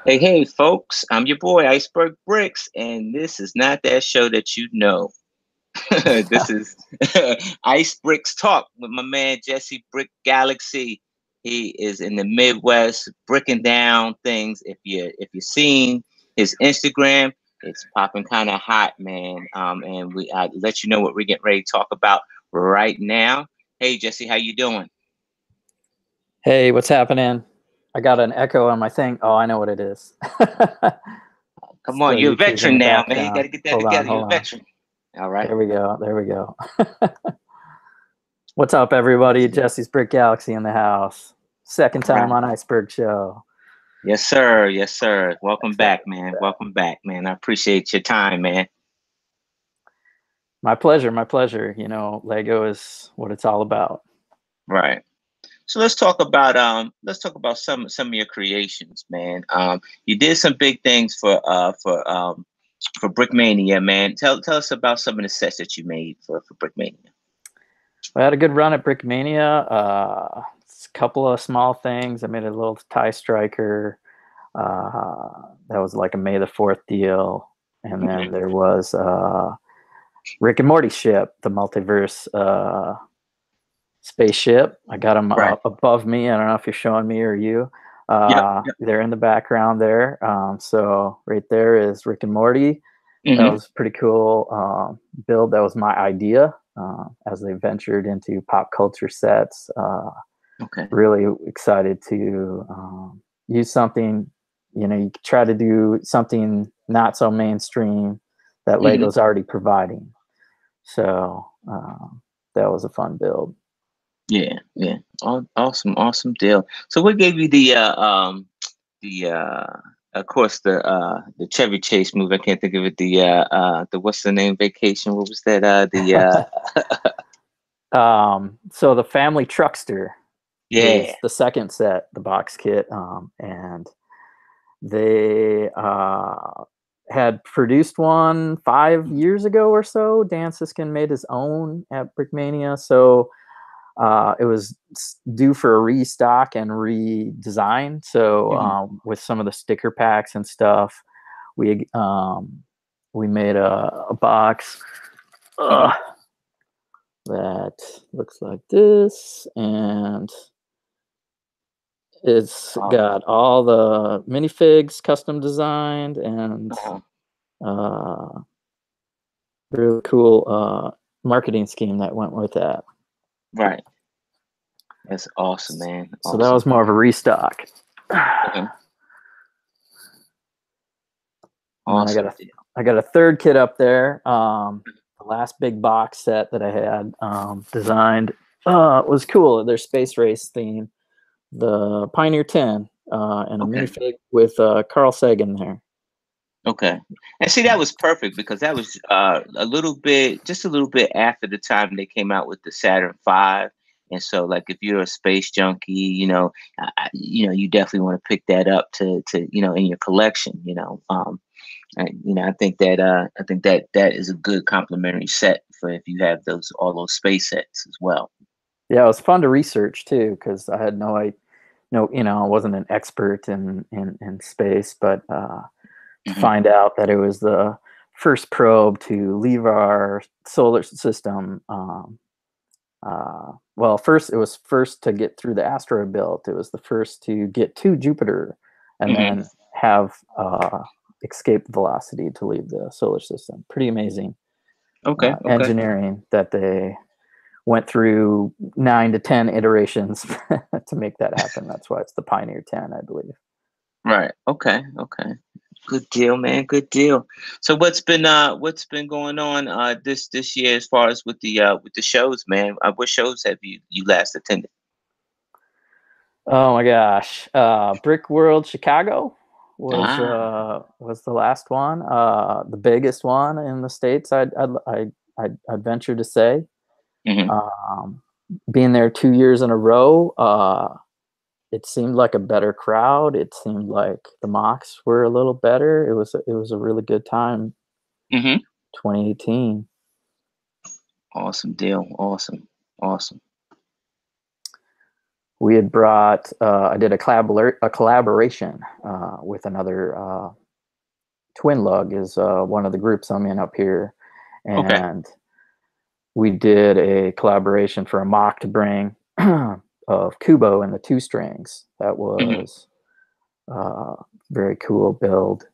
Hey, folks, I'm your boy, Iceberg Bricks, and this is not that show that you know. This is Ice Bricks Talk with my man Jesse Brick Galaxy. He is in the Midwest bricking down things. If you're seeing his Instagram, it's popping kind of hot, man. And I let you know what we're getting ready to talk about right now. Hey, Jesse, how you doing? Hey, what's happening? I got an echo on my thing. Oh, I know what it is. Come on, Still you're a YouTube in veteran the now, man. You got background. to get that Hold on, together. You're hold a on. veteran. All right. There we go. There we go. What's up, everybody? Jesse's Brick Galaxy in the house. Second All time right. on Iceberg Show. Yes, sir. Yes, sir. Welcome Excited back, about man. that. Welcome back, man. I appreciate your time, man. My pleasure. My pleasure. You know, Lego is what it's all about. Right. So let's talk about some of your creations, man. You did some big things for Brickmania, man. Tell us about some of the sets that you made for Brickmania. I had a good run at Brickmania. A couple of small things. I made a little tie striker. That was like a May the 4th deal. And Okay. then there was Rick and Morty ship, the multiverse spaceship. I got them Right. above me. I don't know if you're showing me or you. Yep. Yep. They're in the background there. So right there is Rick and Morty. That Hmm. was pretty cool build. That was my idea as they ventured into pop culture sets. Okay. Really excited to use something. You know, you try to do something not so mainstream that Hmm. Lego's already providing. So that was a fun build. Yeah. Yeah. Awesome. Awesome deal. So what gave you the of course the Chevy Chase movie. I can't think of it. The what's the name? Vacation. What was that? The So the Family Truckster Yeah. is the second set, the box kit, and they had produced one 5 years ago or so. Dan Siskin made his own at Brickmania, so it was due for a restock and redesign. So Hmm. with some of the sticker packs and stuff, we um, we made a box Hmm. uh, that looks like this, and it's Oh. got all the minifigs custom designed and Uh-huh. uh, really cool marketing scheme that went with that. Right. That's awesome, man. So that Awesome. was more of a restock. Uh-huh. And then Awesome. I got a third kit up there. The last big box set that I had designed was cool. Their space race theme, the Pioneer 10, and a Okay. minifig with Carl Sagan there. Okay. And see, that was perfect because that was just a little bit after the time they came out with the Saturn V. And so, like, if you're a space junkie, you definitely want to pick that up to in your collection. I think that is a good complementary set for if you have all those space sets as well. Yeah, it was fun to research too because I had no, I wasn't an expert in space, but to Hmm. find out that it was the first probe to leave our solar system. Well, first it was first to get through the asteroid belt. It was the first to get to Jupiter, and Hmm. then have escape velocity to leave the solar system. Pretty amazing Okay. Okay. engineering that they went through 9 to 10 iterations to make that happen. That's why it's the Pioneer 10, I believe. Right. Okay. Okay. Good deal, man. Good deal. So what's been going on this year as far as with the shows, man? What shows have you last attended? Oh my gosh, Brick World Chicago Ah. was the last one, the biggest one in the states. I'd venture to say, Hmm. um, being there 2 years in a row, it seemed like a better crowd. It seemed like the mocks were a little better. It was a really good time. Hmm. 2018. Awesome deal. Awesome. Awesome. we had brought. I did a collaboration with another. Twin Lug is one of the groups I'm in up here, Okay. and we did a collaboration for a mock to bring of Kubo and the two strings. That Hmm. was very cool build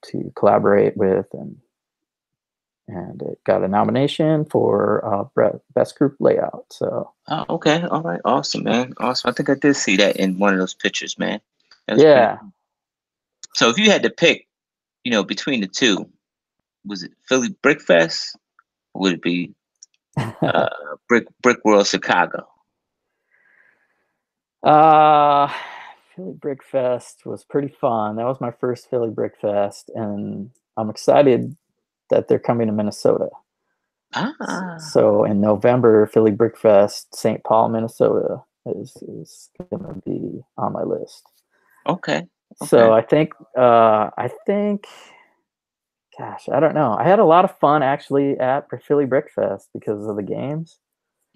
to collaborate with, and it got a nomination for best group layout. So Oh, okay. All right. Awesome, man. Awesome. I think I did see that in one of those pictures, man. That was pretty yeah, cool. So if you had to pick, between the two, was it Philly Brick Fest? Or would it be uh, Brick World Chicago? uh, Philly Brick Fest was pretty fun. That was my first Philly Brick Fest, and I'm excited that they're coming to Minnesota. Ah, So in November, Philly Brick Fest, St. Paul, Minnesota is going to be on my list. okay. So Okay. I think, gosh, I don't know. I had a lot of fun actually at Philly Brick Fest because of the games.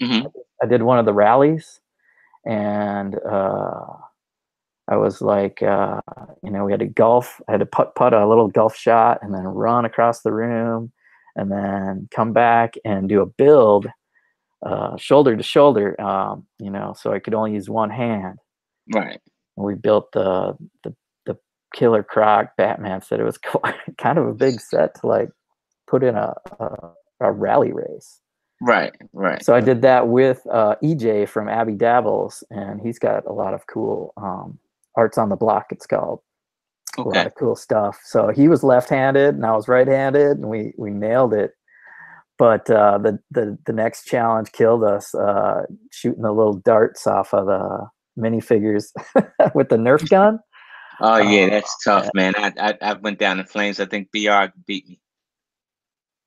Hmm. I did one of the rallies, and I was like, we had to golf. I had to putt a little golf shot, and then run across the room, and then come back and do a build shoulder to shoulder, so I could only use one hand. Right. And we built the Killer Croc Batman set. It was kind of a big set to like put in a rally race. Right. Right. So I did that with EJ from Abby Dabbles, and he's got a lot of cool arts on the block. It's called a lot Okay. of cool stuff. So he was left-handed, and I was right-handed, and we nailed it. But the next challenge killed us, shooting the little darts off of the minifigures with the Nerf gun. Oh yeah, Uh, that's tough, man. I went down in flames. I think BR beat me.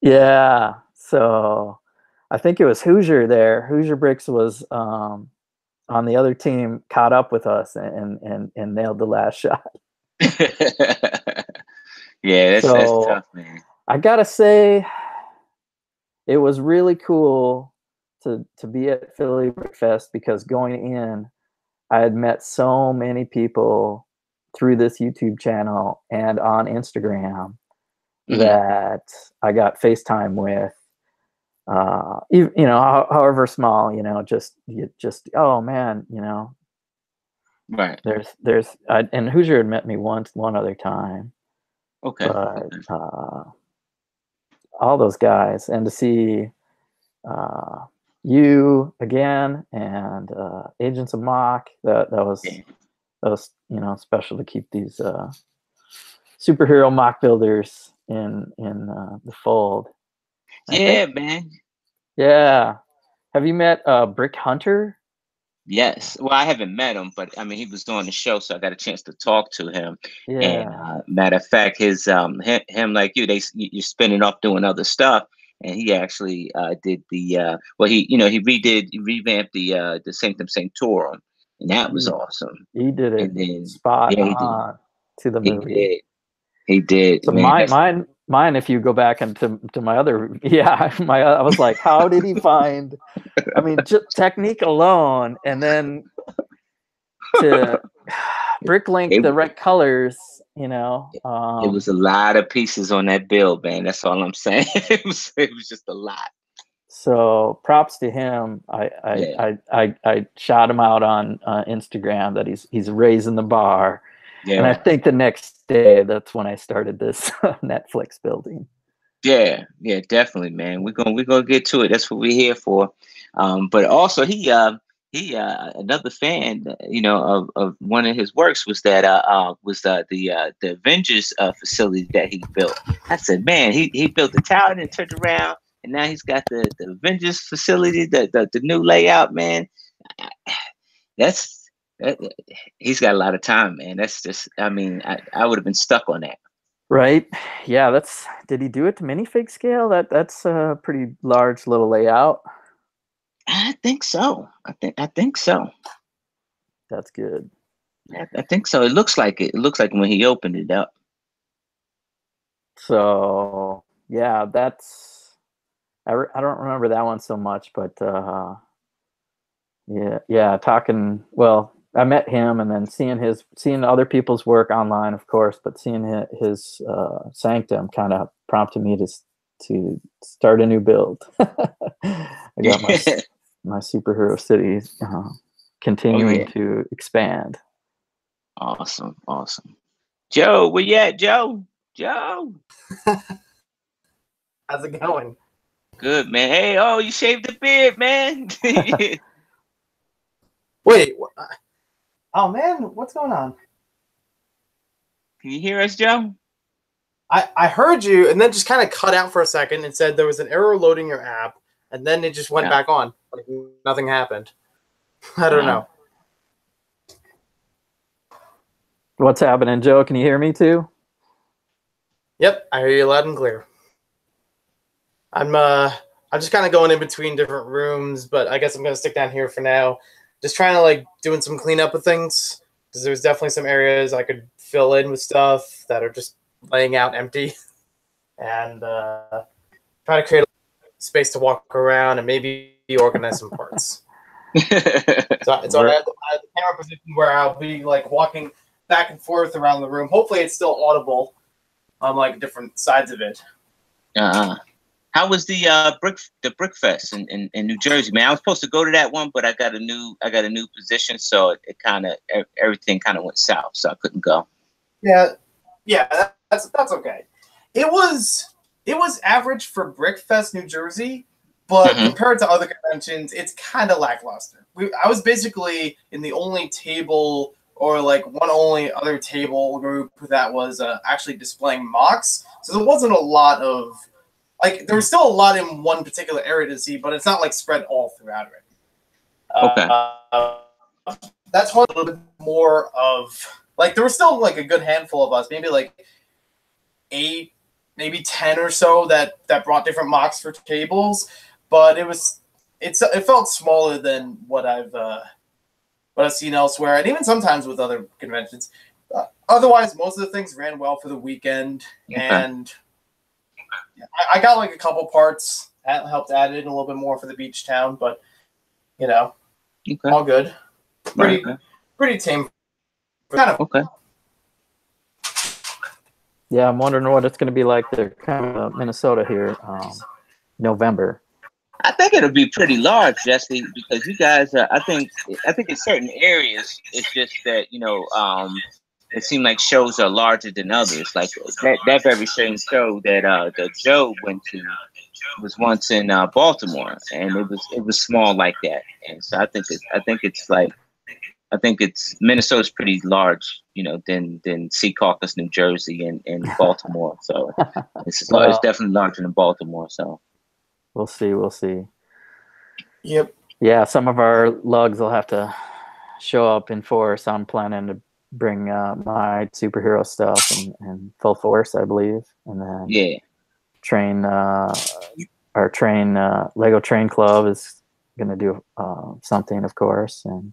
yeah, so I think it was Hoosier there. Hoosier Bricks was on the other team, caught up with us and nailed the last shot. Yeah, that's So tough, man. I gotta say, it was really cool to be at Philly Brick Fest because going in, I had met so many people through this YouTube channel and on Instagram Hmm. that I got FaceTime with. However small, just oh man, Right. and Hoosier had met me once, one other time, Okay. but Okay. all those guys, and to see uh, you again and Agents of Mock, Yeah. that was special to keep these superhero mock builders in the fold. I think, Yeah, man. yeah. Have you met Brick Hunter? Yes. Well, I haven't met him, but I mean, he was on the show, so I got a chance to talk to him. And Yeah, matter of fact, him like you, you're spinning off doing other stuff, and he actually did the he revamped the Sanctum Sanctorum, and that was he awesome. he did it And then spot yeah, he did. on to the He movie. did. He did, So man. That's mine. If you go back into to my other, yeah, I was like, how did he find? I mean, just technique alone, and then to bricklink it. the right colors, It was a lot of pieces on that bill, man. That's all I'm saying. It was just a lot. so props to him. Yeah. I shot him out on Instagram that he's raising the bar, and I Yeah. think the next day that's when I started this Netflix building. Yeah, yeah, definitely, man. We're gonna get to it. That's what we're here for. But also he another fan, of one of his works was that was the Avengers facility that he built. I said, man, he built the tower and turned around, and now he's got the Avengers facility, the new layout, man. That's that, he's got a lot of time, man. That's just, I mean, I would have been stuck on that. Right? Yeah, that's. Did he do it to minifig scale? That's a pretty large little layout. I think so. I think so. That's good. I think so. It looks like it. It looks like when he opened it up. So yeah, I don't remember that one so much, but yeah. Talking. Well, I met him, and then seeing other people's work online, of course, but seeing his Sanctum kind of prompted me to start a new build. I got my superhero city continuing to expand. Awesome. Joe, where you at, Joe? Joe. How's it going? Good, man. Hey, oh, you shaved the beard, man. Wait. Oh man, what's going on? Can you hear us, Joe? I heard you, and then just kind of cut out for a second and said there was an error loading your app, and then it just went back on. Like nothing happened. I don't know. What's happening, Joe? Can you hear me too? Yep, I hear you loud and clear. I'm just kind of going in between different rooms, but I guess I'm gonna stick down here for now. Just trying to like doing some cleanup of things because there's definitely some areas I could fill in with stuff that are just laying out empty, and try to create space to walk around and maybe organize some parts. So I'm at the camera position where I'll be like walking back and forth around the room. Hopefully, it's still audible on like different sides of it. How was the Brick Fest in New Jersey, man? I was supposed to go to that one, but I got a new position, so it kind of everything kind of went south, so I couldn't go. Yeah, that's okay. It was average for Brick Fest New Jersey, but compared to other conventions, it's kind of lackluster. I was basically in the only table or like one only other table group that was actually displaying mocks, so there wasn't a lot of. Like, there was still a lot in one particular area to see, but it's not, like, spread all throughout it. Okay. That's one a little bit more of... Like, there was still, like, a good handful of us. Maybe, like, 8, maybe 10 or so that brought different mocks for tables. But it felt smaller than what I've seen elsewhere. And even sometimes with other conventions. Otherwise, most of the things ran well for the weekend. Okay. And... I got like a couple parts that helped add in a little bit more for the beach town, but all good. Pretty tame. Kind of okay. Yeah, I'm wondering what it's going to be like there, kind of Minnesota here, November. I think it'll be pretty large, Jesse, because you guys. I think in certain areas, it's just that it seemed like shows are larger than others. Like that very same show that Joe went to was once in Baltimore, and it was small like that. And so I think it's Minnesota's pretty large, than Secaucus, New Jersey, and Baltimore. So it's definitely larger than Baltimore. So we'll see. Yep. Yeah, some of our lugs will have to show up in force. I'm planning to bring my superhero stuff and full force, I believe, and then train our train Lego Train Club is going to do something, of course, and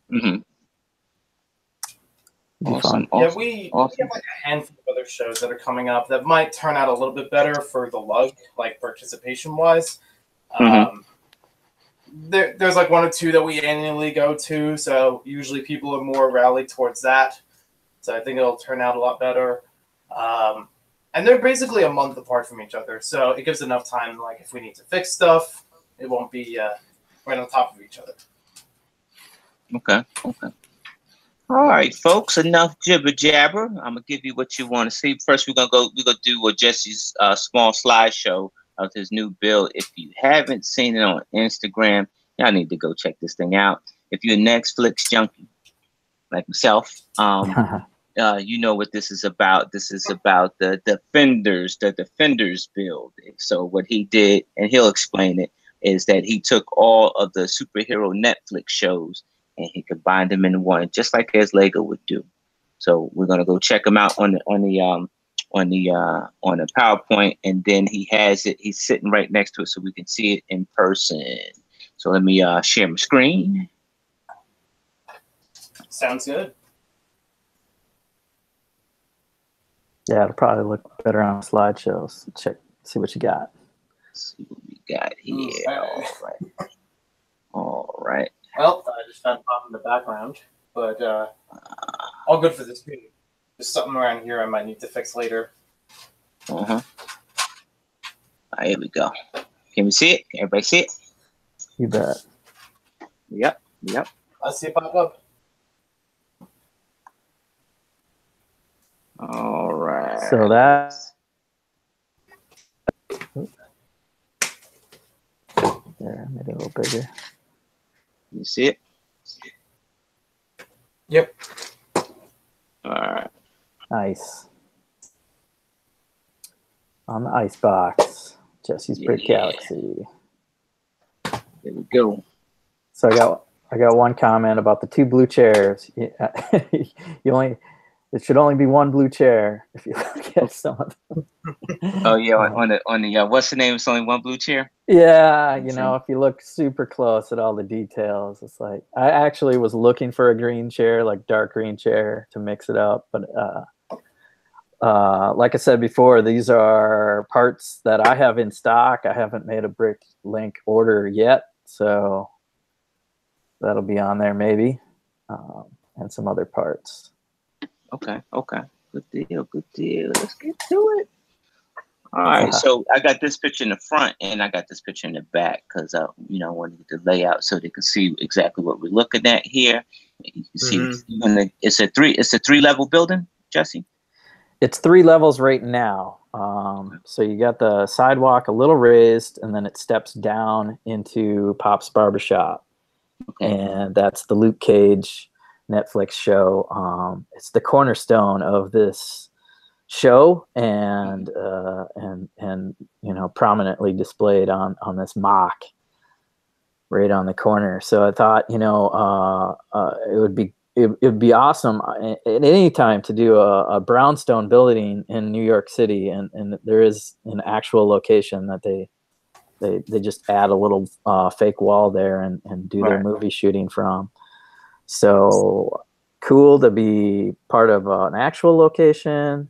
awesome. Yeah, we have like a handful of other shows that are coming up that might turn out a little bit better for the lug, like participation wise. There's like 1 or 2 that we annually go to, so usually people are more rallied towards that. So I think it'll turn out a lot better. And they're basically a month apart from each other. So it gives enough time, like if we need to fix stuff, it won't be right on top of each other. Okay. All right, folks, enough jibber jabber. I'm going to give you what you want to see. First, we're going to do Jesse's small slideshow of his new build. If you haven't seen it on Instagram, y'all need to go check this thing out. If you're a Netflix junkie, like myself, you know what this is about. This is about the Defenders build. So what he did, and he'll explain it, is that he took all of the superhero Netflix shows and he combined them in one, just like as Lego would do. So we're gonna go check him out on the PowerPoint, and then he has it. He's sitting right next to it, so we can see it in person. So let me share my screen. Sounds good. Yeah, it'll probably look better on slideshows. See what you got. Let's see what we got here. All right. Well, I just found pop in the background, but all good for this video. Just something around here I might need to fix later. Here we go. Can we see it? Can everybody see it? You bet. Yep. I see it pop up. All right. So that. There, I made it a little bigger. You see it? Yep. All right. Nice. On the ice box, Jesse's Brick Galaxy. There we go. So I got one comment about the 2 blue chairs. It should only be 1 blue chair if you look at some of them. Oh yeah, on the what's the name? It's only 1 blue chair. Yeah, you know, if you look super close at all the details, it's like I actually was looking for a green chair, like dark green chair, to mix it up, but like I said before, these are parts that I have in stock. I haven't made a Brick Link order yet, so that'll be on there maybe, and some other parts. Okay. Good deal. Let's get to it. All right, so I got this picture in the front and I got this picture in the back because I wanted to get the layout so they could see exactly what we're looking at here. You can see it's a 3-level building, Jesse. It's 3 levels right now. So you got the sidewalk a little raised, and then it steps down into Pop's Barbershop. Okay. And that's the Luke Cage Netflix show. It's the cornerstone of this show, and prominently displayed on this mock right on the corner. So I thought it would be awesome at any time to do a brownstone building in New York City, and there is an actual location that they just add a little fake wall there and do their movie shooting from. So cool to be part of an actual location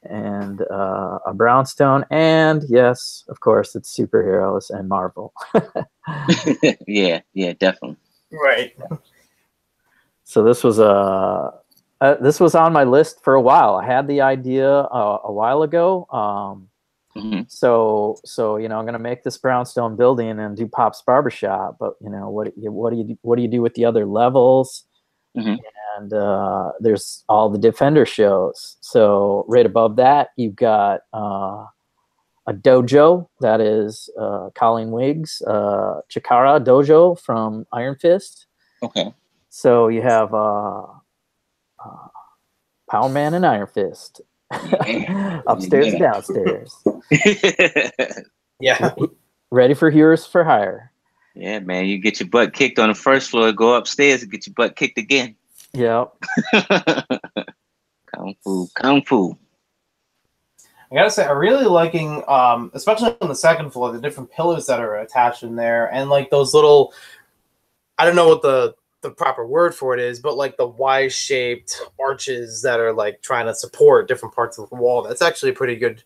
and a brownstone, and yes, of course, it's superheroes and Marvel. yeah, definitely. Right. So this was on my list for a while. I had the idea a while ago. So I'm going to make this brownstone building and do Pop's Barbershop. But what do you do with the other levels? And there's all the Defender shows. So right above that, you've got a dojo that is Colleen Wiggs' Chikara dojo from Iron Fist. Okay. So you have Power Man and Iron Fist. Upstairs and downstairs. Yeah. Ready for Heroes for Hire. Yeah, man. You get your butt kicked on the first floor, go upstairs and get your butt kicked again. Yep. Kung Fu. I gotta say, I'm really liking, especially on the second floor, the different pillars that are attached in there, and like those little, I don't know what the proper word for it is, but like the Y-shaped arches that are like trying to support different parts of the wall. That's actually a pretty good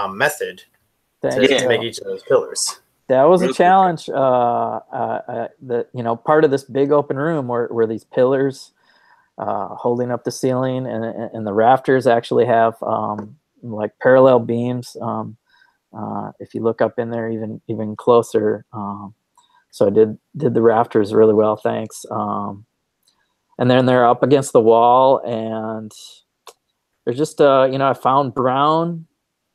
method to make each of those pillars. That was a challenge. Part of this big open room were these pillars holding up the ceiling, and the rafters actually have like parallel beams. If you look up in there even closer. So I did the rafters really well, thanks. And then they're up against the wall, and they're just I found brown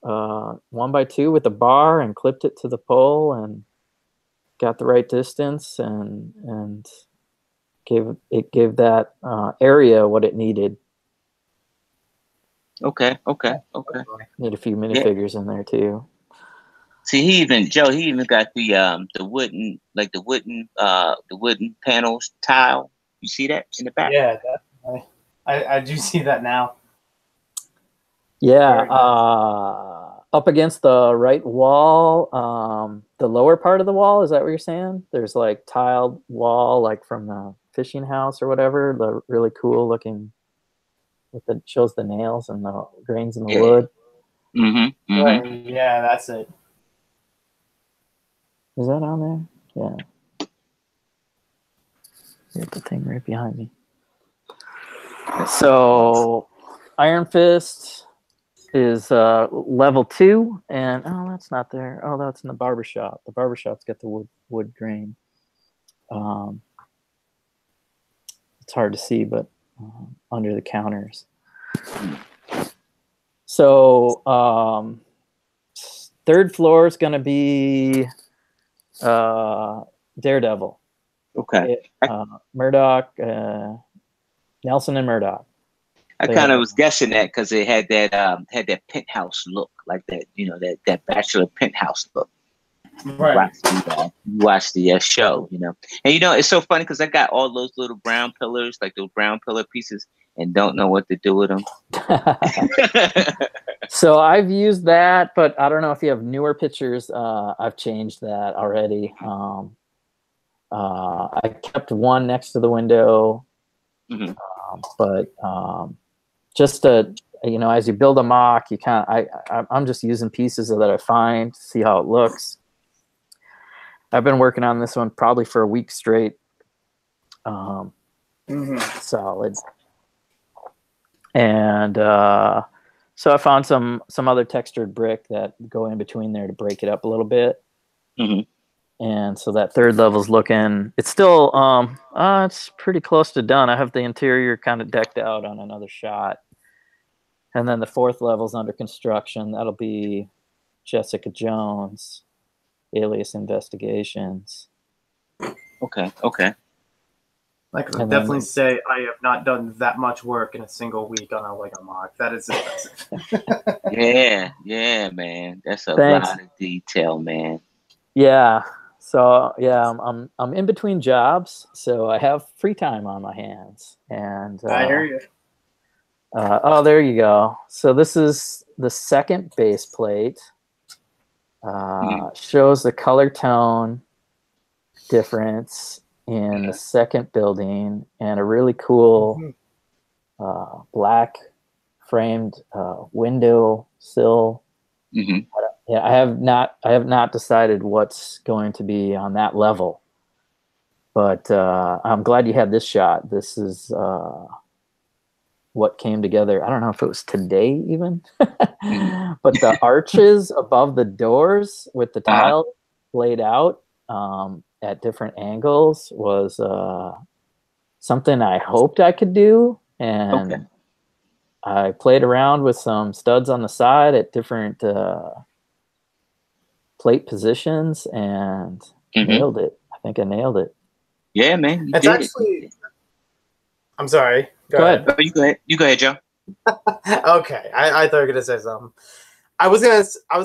1x2 with a bar and clipped it to the pole and got the right distance and gave that area what it needed. Okay. Need a few minifigures in there too. See, Joe even got the wooden panels tile. You see that in the back? Yeah, definitely. I do see that now. Yeah, up against the right wall, the lower part of the wall. Is that what you're saying? There's like tiled wall, like from the fishing house or whatever. The really cool looking, shows the nails and the grains in the wood. Right. Yeah, that's it. Is that on there? Yeah. Get the thing right behind me. So Iron Fist is level 2, and oh, that's not there. Oh, that's in the barbershop. The barbershop's got the wood grain. It's hard to see, but under the counters. So 3rd floor is going to be Daredevil. Okay. Murdoch, Nelson and Murdoch. I kind of was guessing that because it had that penthouse look, like that, you know, that bachelor penthouse look. Right. Watch the show, you know. And you know, it's so funny because I got all those little brown pillars, like those brown pillar pieces, and don't know what to do with them. So I've used that, but I don't know if you have newer pictures. I've changed that already. I kept one next to the window, but just to, you know, as you build a mock, you kind of, I'm just using pieces that I find, see how it looks. I've been working on this one probably for a week straight. Solid. And so I found some other textured brick that go in between there to break it up a little bit. And so that 3rd level's looking, it's still, it's pretty close to done. I have the interior kind of decked out on another shot. And then the 4th level's under construction. That'll be Jessica Jones, Alias Investigations. Okay. I can definitely say I have not done that much work in a single week on a Lego mock. That is impressive. yeah, man. That's a lot of detail, man. Yeah. So yeah, I'm in between jobs, so I have free time on my hands. And I hear you. Oh, there you go. So this is the 2nd base plate. Shows the color tone difference in the 2nd building, and a really cool black framed window sill. Yeah, I have not decided what's going to be on that level, but I'm glad you had this shot. This is what came together. I don't know if it was today even, but the arches above the doors with the tile laid out at different angles was something I hoped I could do, and I played around with some studs on the side at different plate positions and nailed it. I think I nailed it. Yeah, man. It's actually. I'm sorry. Go ahead. Oh, you go ahead, Joe. Okay, I thought you were gonna say something. I was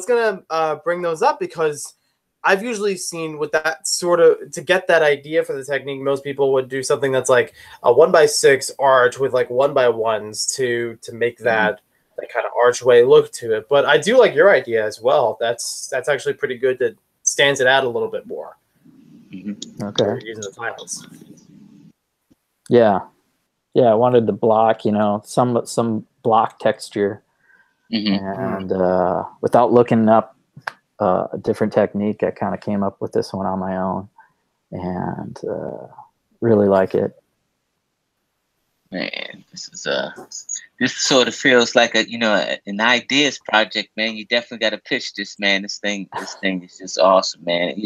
gonna bring those up because I've usually seen with that sort of, to get that idea for the technique, most people would do something that's like a 1x6 arch with like 1x1s to make that kind of archway look to it. But I do like your idea as well. That's actually pretty good. That stands it out a little bit more. Okay. Using the tiles. Yeah. I wanted the block, you know, some block texture, and without looking up a different technique, I kind of came up with this one on my own, and really like it. Man, this sort of feels like an ideas project, man. You definitely got to pitch this, man. This thing is just awesome, man.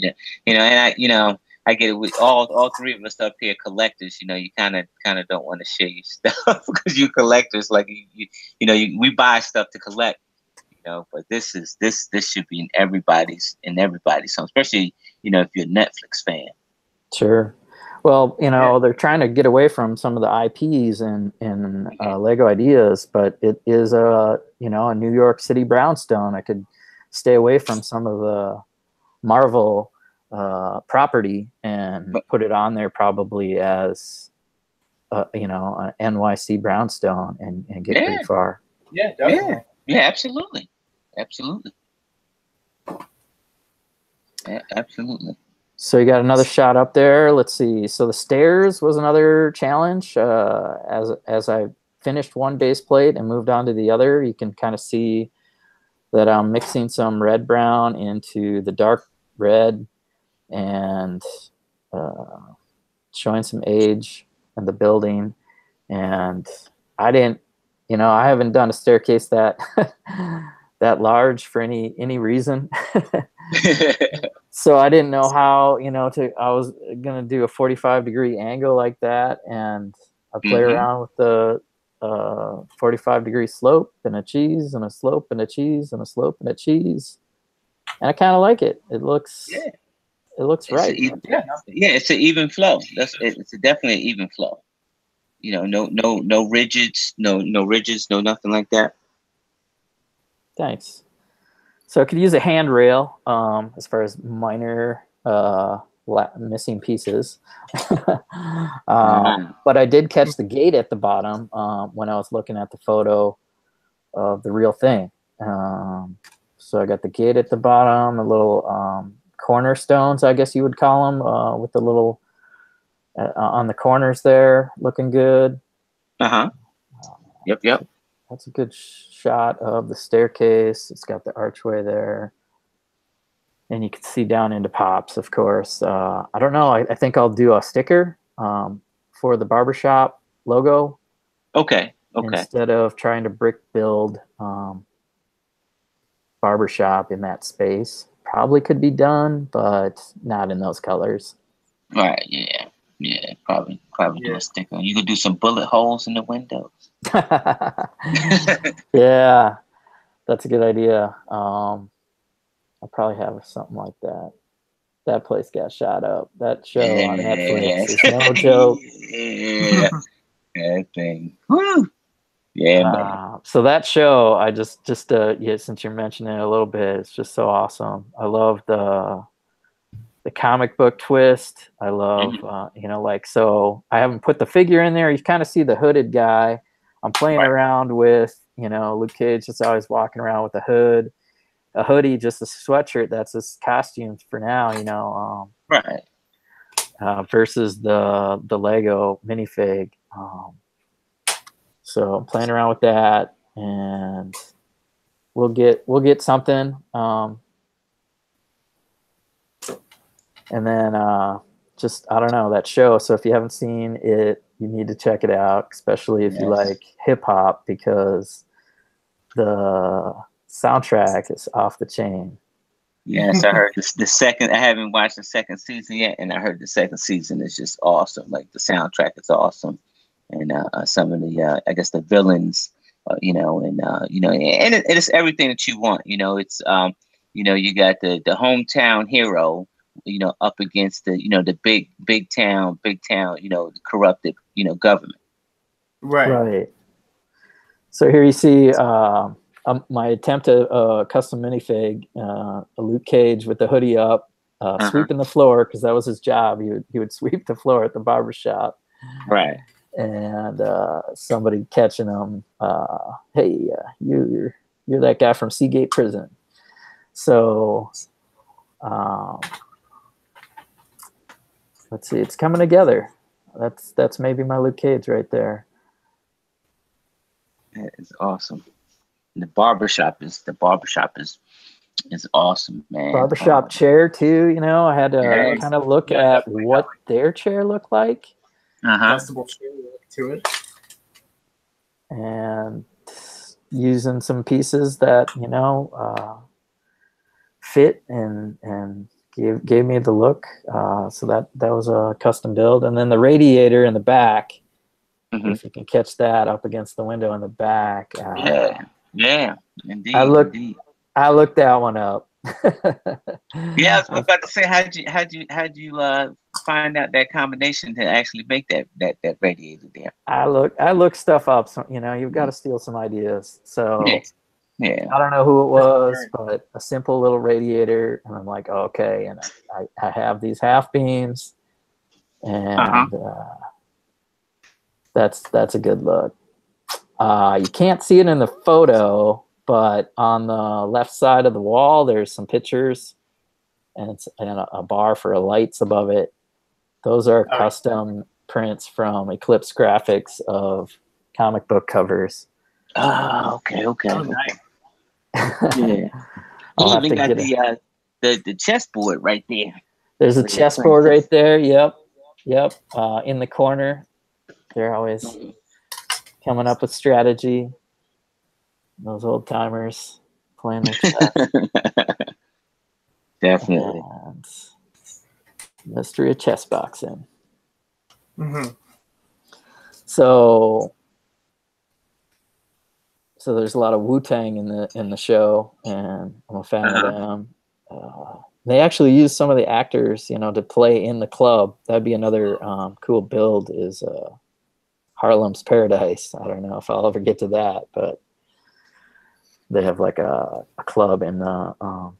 And I get it. We all 3 of us up here collectors. You know, you kind of don't want to share your stuff because you collectors, like we buy stuff to collect. You know, but this should be in everybody's home, especially if you're a Netflix fan. Sure. Well, they're trying to get away from some of the IPs in Lego Ideas, but it is a New York City brownstone. I could stay away from some of the Marvel property and put it on there probably as an NYC brownstone and get pretty far. Yeah, definitely. Yeah, absolutely. Yeah, absolutely. So you got another shot up there. Let's see. So the stairs was another challenge. As I finished one base plate and moved on to the other, you can kind of see that I'm mixing some red brown into the dark red and showing some age in the building. And I didn't, I haven't done a staircase that that large for any reason. So I didn't know how, I was going to do a 45-degree angle like that. And I play around with the 45-degree slope and a cheese and a slope and a cheese and a slope and a cheese. And I kind of like it. It looks right. It's an even flow. It's definitely an even flow. No rigids, no rigids, no nothing like that. Thanks. So I could use a handrail as far as minor missing pieces. But I did catch the gate at the bottom when I was looking at the photo of the real thing. So I got the gate at the bottom, a little cornerstones, I guess you would call them, with the little on the corners there, looking good. Yep. That's a good shot of the staircase. It's got the archway there. And you can see down into Pops, of course. I don't know. I think I'll do a sticker for the barbershop logo. Okay. Instead of trying to brick build barbershop in that space. Probably could be done, but not in those colors. Right, yeah. Probably do a sticker. You could do some bullet holes in the windows. Yeah, that's a good idea. I'll probably have something like that. That place got shot up. That show on Netflix is no joke. Yeah, that thing. Woo. Yeah, man. So that show, I just since you're mentioning it a little bit, it's just so awesome. I love the comic book twist. I love, so I haven't put the figure in there. You kind of see the hooded guy. I'm playing around with, Luke Cage just always walking around with a hood, a hoodie, just a sweatshirt. That's his costume for now, versus the Lego minifig. So I'm playing around with that, and we'll get something. And then just, I don't know, that show. So if you haven't seen it, you need to check it out, especially if you like hip hop, because the soundtrack is off the chain. Yes, I heard the second. I haven't watched the second season yet, and I heard the second season is just awesome. Like the soundtrack is awesome, and some of the I guess the villains, and it's everything that you want. It's you got the hometown hero, up against the the big town, the corrupted government. Right. So here you see my attempt at custom minifig, a Luke Cage with the hoodie up, sweeping the floor, because that was his job. He would sweep the floor at the barbershop. Right. And somebody catching him, hey, you're that guy from Seagate Prison. So let's see, it's coming together. That's maybe my Luke Cage right there. That is awesome. And the barbershop is awesome, man. Barbershop chair too, I had to kind of look at what their chair looked like. Adjustable chair to it. And using some pieces that, fit and gave me the look. So that was a custom build. And then the radiator in the back, if you can catch that up against the window in the back. Yeah, indeed. I looked that one up. Yeah, I was about to say, how'd you find out that combination to actually make that radiator there? I look stuff up. So, you've got to steal some ideas. So yeah. I don't know who it was, but a simple little radiator, and I'm like, okay. And I have these half beams, and that's a good look. You can't see it in the photo, but on the left side of the wall, there's some pictures, and a bar for lights above it. Those are custom prints from Eclipse Graphics of comic book covers. Oh, okay. Oh, nice. Yeah. You even got the chessboard right there. There's a chessboard right there. Yep. Yep. In the corner, they're always coming up with strategy. Those old timers playing their chess. Definitely. And mystery of chess boxing. Mm-hmm. So there's a lot of Wu-Tang in the show, and I'm a fan of them. They actually use some of the actors, to play in the club. That'd be another cool build. Is Harlem's Paradise. I don't know if I'll ever get to that, but they have like a club in the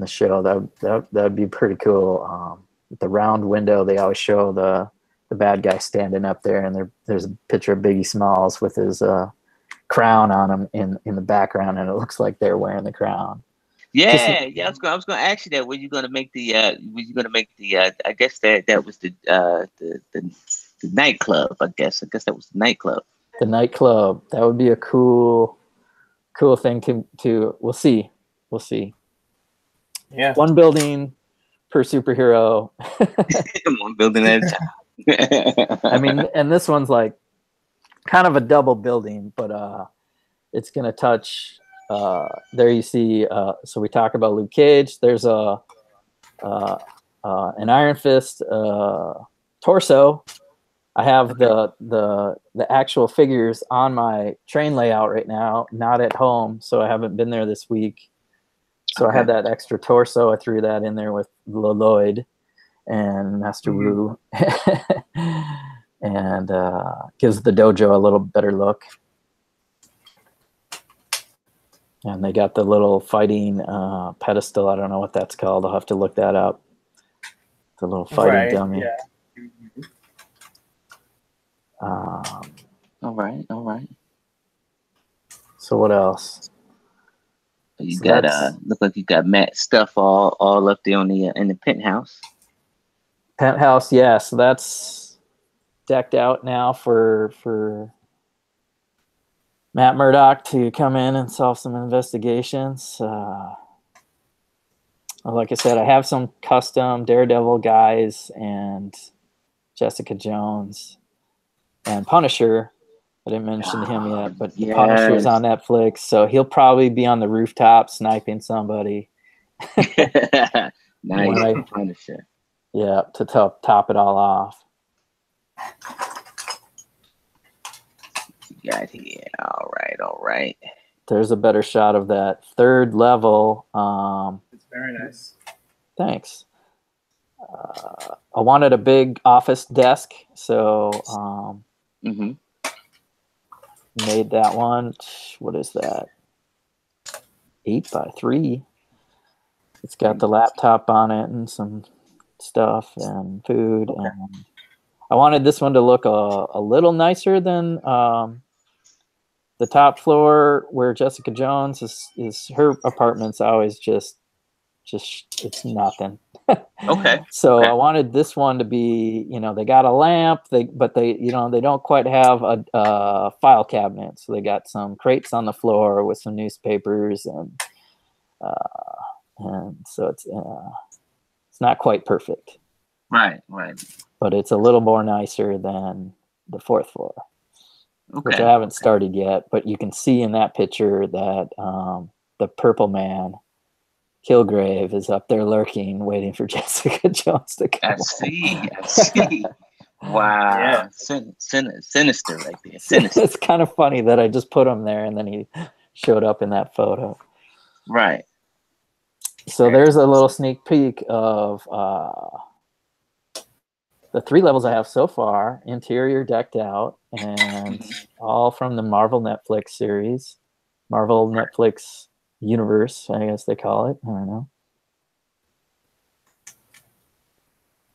show. That'd be pretty cool. With the round window, they always show the bad guy standing up there, and there's a picture of Biggie Smalls with his crown on him in the background, and it looks like they're wearing the crown. Yeah. I was going to ask you that. Were you going to make the? I guess that was the nightclub. I guess that was the nightclub. The nightclub. That would be a cool thing to. We'll see. Yeah. One building per superhero. One building at a time. I mean, and this one's like kind of a double building, but it's going to touch. There you see. So we talk about Luke Cage. There's an Iron Fist torso. I have the actual figures on my train layout right now, not at home, so I haven't been there this week. So I had that extra torso. I threw that in there with Lloyd and Master Wu, and gives the dojo a little better look. And they got the little fighting pedestal. I don't know what that's called. I'll have to look that up. The little fighting dummy. Yeah. All right. So what else? You got look like you got Matt stuff all up there on the in the penthouse. Penthouse, yeah. So that's decked out now for Matt Murdock to come in and solve some investigations. Like I said, I have some custom Daredevil guys and Jessica Jones and Punisher. I didn't mention him yet, but yes. Punisher's on Netflix, so he'll probably be on the rooftop sniping somebody. Nice, Punisher. Yeah, to top it all off. Got here. All right. There's a better shot of that third level. It's very nice. Thanks. I wanted a big office desk, so made that one. What is that? 8x3. It's got the laptop on it and some stuff and food. Okay. And I wanted this one to look a little nicer than the top floor where Jessica Jones is. Her apartment's always just it's nothing. Okay. So I wanted this one to be, they got a lamp, but they don't quite have a file cabinet. So they got some crates on the floor with some newspapers, and so it's not quite perfect. Right. But it's a little more nicer than the fourth floor, which I haven't started yet. But you can see in that picture that the Purple Man, Kilgrave, is up there lurking, waiting for Jessica Jones to come. I see. Wow. Yeah. Sinister right there. Sinister. It's kind of funny that I just put him there and then he showed up in that photo. Right. So there's a little sneak peek of the 3 levels I have so far, interior decked out, and all from the Marvel Netflix series, Marvel Netflix Universe, I guess they call it. I don't know.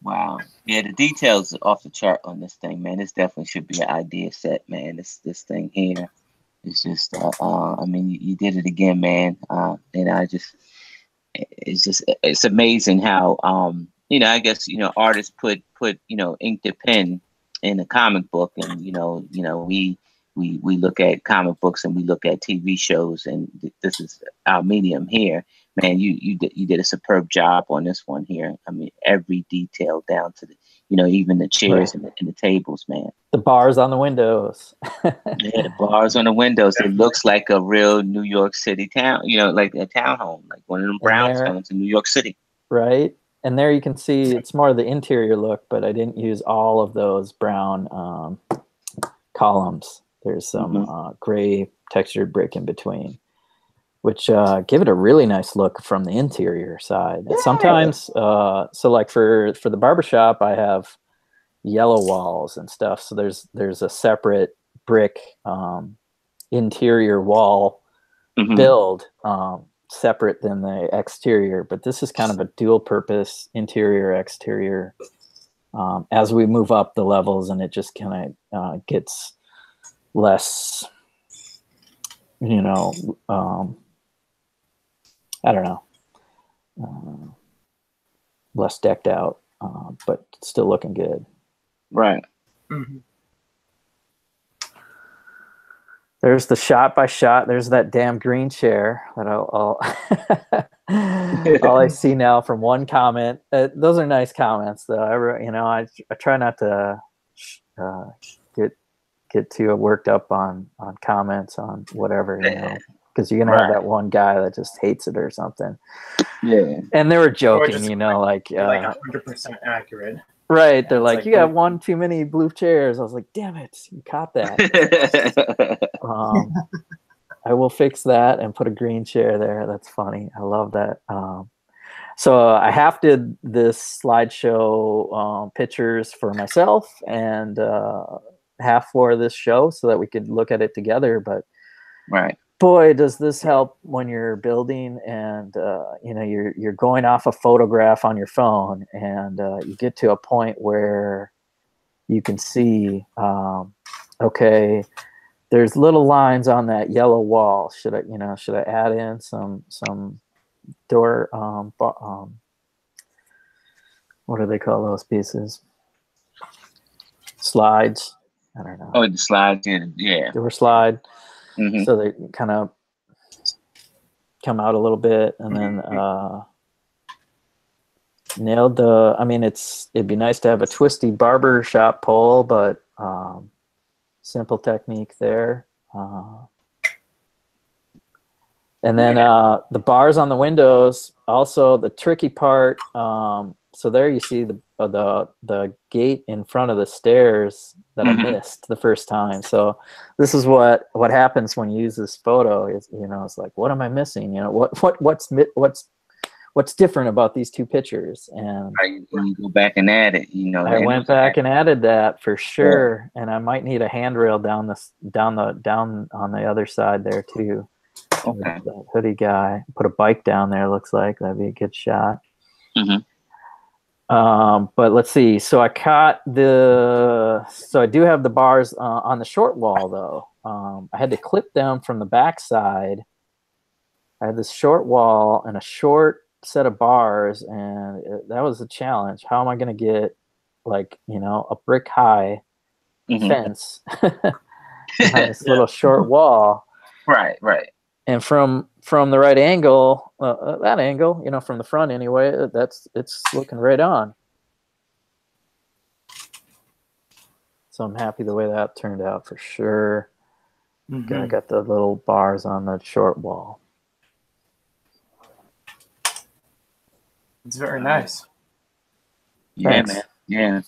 Wow. Yeah, the details are off the chart on this thing, man. This definitely should be an idea set, man. This thing here is just, I mean, you did it again, man. It's amazing how, I guess, artists put ink to pen in a comic book, and, we look at comic books and we look at TV shows, and this is our medium here. Man, you did a superb job on this one here. I mean, every detail down to even the chairs and the tables, man. The bars on the windows. Yeah, the bars on the windows. It looks like a real New York City town, like a townhome, like one of them brownstones in New York City. Right. And there you can see it's more of the interior look, but I didn't use all of those brown columns. There's some gray textured brick in between, which give it a really nice look from the interior side. And sometimes, so like for the barbershop, I have yellow walls and stuff. So there's a separate brick interior wall build separate than the exterior. But this is kind of a dual purpose interior exterior. As we move up the levels, and it just kind of gets less, I don't know, less decked out, but still looking good. Right. Mm-hmm. There's the shot by shot. There's that damn green chair that all I see now from one comment. Those are nice comments, though. I try not to get too worked up on comments on whatever, because you're gonna have that one guy that just hates it or something. Yeah. And they were joking, like 100% accurate. Right. They're like, you got one too many blue chairs. I was like, damn it, you caught that. I will fix that and put a green chair there. That's funny. I love that. So I half did this slideshow pictures for myself and half for this show so that we could look at it together. But right. Boy, does this help when you're building and you're going off a photograph on your phone, and you get to a point where you can see, okay, there's little lines on that yellow wall. Should I add in some door? What do they call those pieces? Slides. I don't know. Oh, the slides, yeah. Door slide. Mm-hmm. So they kind of come out a little bit, and then nailed the. I mean, it'd be nice to have a twisty barber shop pole, but simple technique there. And then the bars on the windows. Also, the tricky part. So there you see the gate in front of the stairs that I missed the first time. So this is what happens when you use this photo. Is it's like, what am I missing? What's different about these two pictures? And you go back and add it. I went back and added that for sure. Yeah. And I might need a handrail down on the other side there too. Okay. That hoodie guy put a bike down there. Looks like that'd be a good shot. Mm-hmm. But let's see. So I do have the bars on the short wall though. I had to clip them from the back side. I had this short wall and a short set of bars, and that was a challenge. How am I going to get a brick high fence on this little short wall? Right. And from the right angle, that angle, from the front anyway, it's looking right on. So I'm happy the way that turned out for sure. Mm-hmm. I got the little bars on the short wall. It's very nice. Yeah, thanks. Man. Yeah.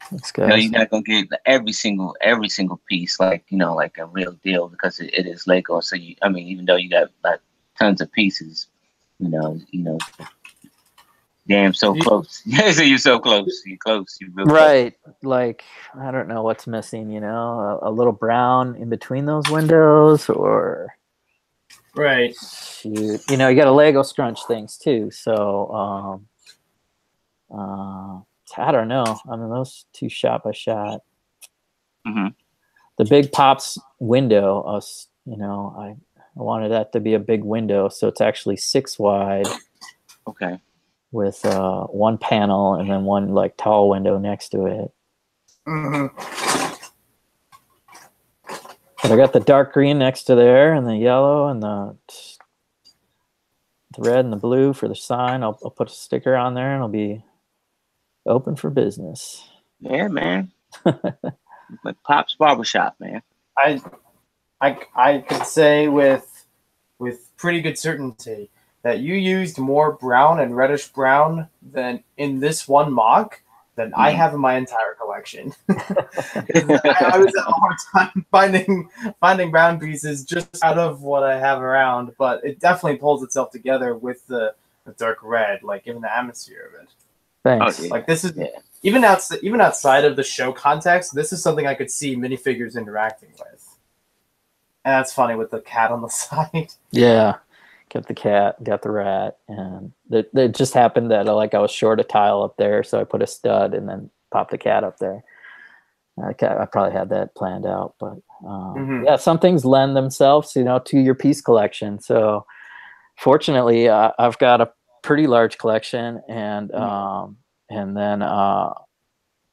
Thanks, guys. You're not gonna get every single piece like a real deal, because it is Lego. So even though you got like tons of pieces, damn, so close. So you're so close. You're close. You're real right. Close. Like I don't know what's missing. A little brown in between those windows, or right. Shoot, you got to Lego scrunch things too. So I don't know. I mean, those two shot by shot. Mm-hmm. The big Pops window, I wanted that to be a big window, so it's actually 6 wide. Okay. With one panel and then one tall window next to it. Mm-hmm. But I got the dark green next to there, and the yellow, and the red and the blue for the sign. I'll put a sticker on there, and it'll be Open for business. Yeah, man. Like Pop's Barbershop, man. I could say with pretty good certainty that you used more brown and reddish brown than in this one mock than I have in my entire collection. I was having a hard time finding brown pieces just out of what I have around, but it definitely pulls itself together with the dark red, like given the atmosphere of it. Thanks. Oh, yeah. Like this is even outside of the show context, this is something I could see minifigures interacting with. And that's funny with the cat on the side. Yeah. Got the cat, got the rat, and it just happened that I was short a tile up there, so I put a stud and then popped the cat up there. I probably had that planned out, but yeah, some things lend themselves, to your piece collection. So fortunately, I've got a pretty large collection, and then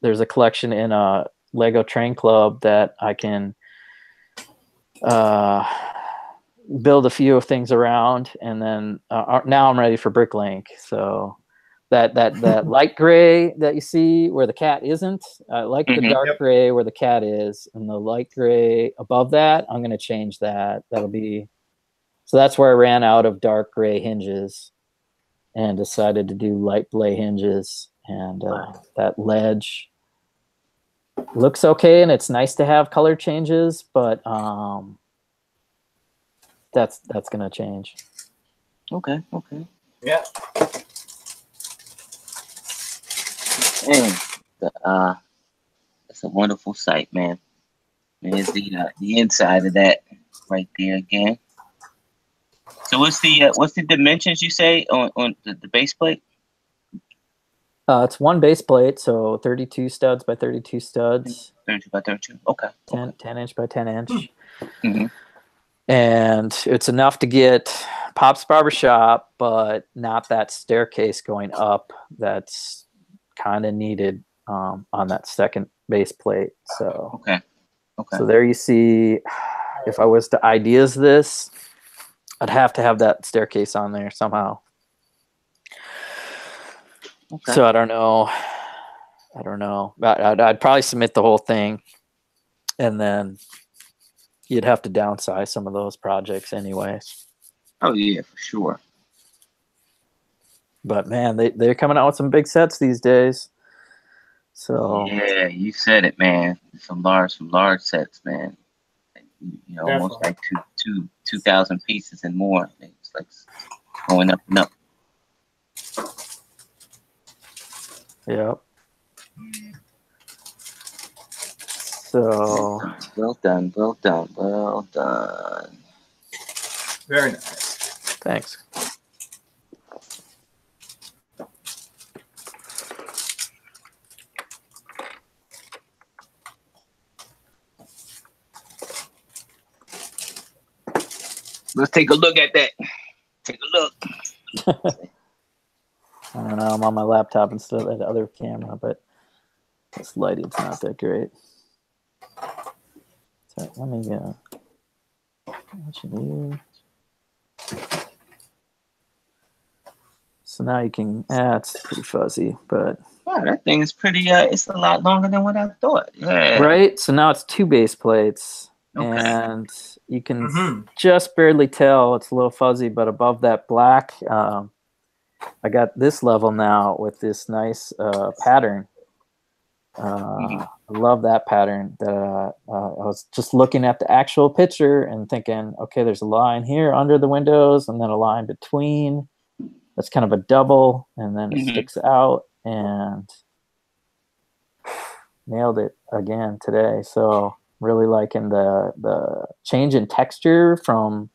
there's a collection in a Lego Train Club that I can build a few of things around, and then now I'm ready for Bricklink. So that light gray that you see where the cat isn't, I like the dark gray where the cat is, and the light gray above that, I'm going to change that. So that's where I ran out of dark gray hinges and decided to do light gray hinges, and that ledge looks okay, and it's nice to have color changes, but that's gonna change. Okay. Yeah. Man, it's a wonderful sight, man. There's the inside of that right there again. So what's the dimensions you say on the base plate? It's one base plate, so 32 studs by 32 studs. 32 by 32. Okay. 10 inch by 10 inch. Mm-hmm. And it's enough to get Pop's Barbershop, but not that staircase going up that's kind of needed on that second base plate. So okay. So there you see, if I was to ideas this, I'd have to have that staircase on there somehow. Okay. So I don't know. I'd probably submit the whole thing, and then you'd have to downsize some of those projects anyway. Oh yeah, for sure. But man, they're coming out with some big sets these days. So yeah, you said it, man. Some large sets, man. Almost like 2,000 pieces and more. It's like going up and up. Yep. So well done. Very nice. Thanks. Let's take a look at that. Take a look. I don't know. I'm on my laptop instead of that other camera, but this lighting's not that great. So let me what you need. So now you can. It's pretty fuzzy, but wow, that thing is pretty. It's a lot longer than what I thought. Yeah. Right. So now it's two base plates. Okay. And you can just barely tell. It's a little fuzzy, but above that black, I got this level now with this nice pattern. I love that pattern. I was just looking at the actual picture and thinking, okay, there's a line here under the windows, and then a line between. That's kind of a double, and then it sticks out, and nailed it again today. So really liking the change in texture from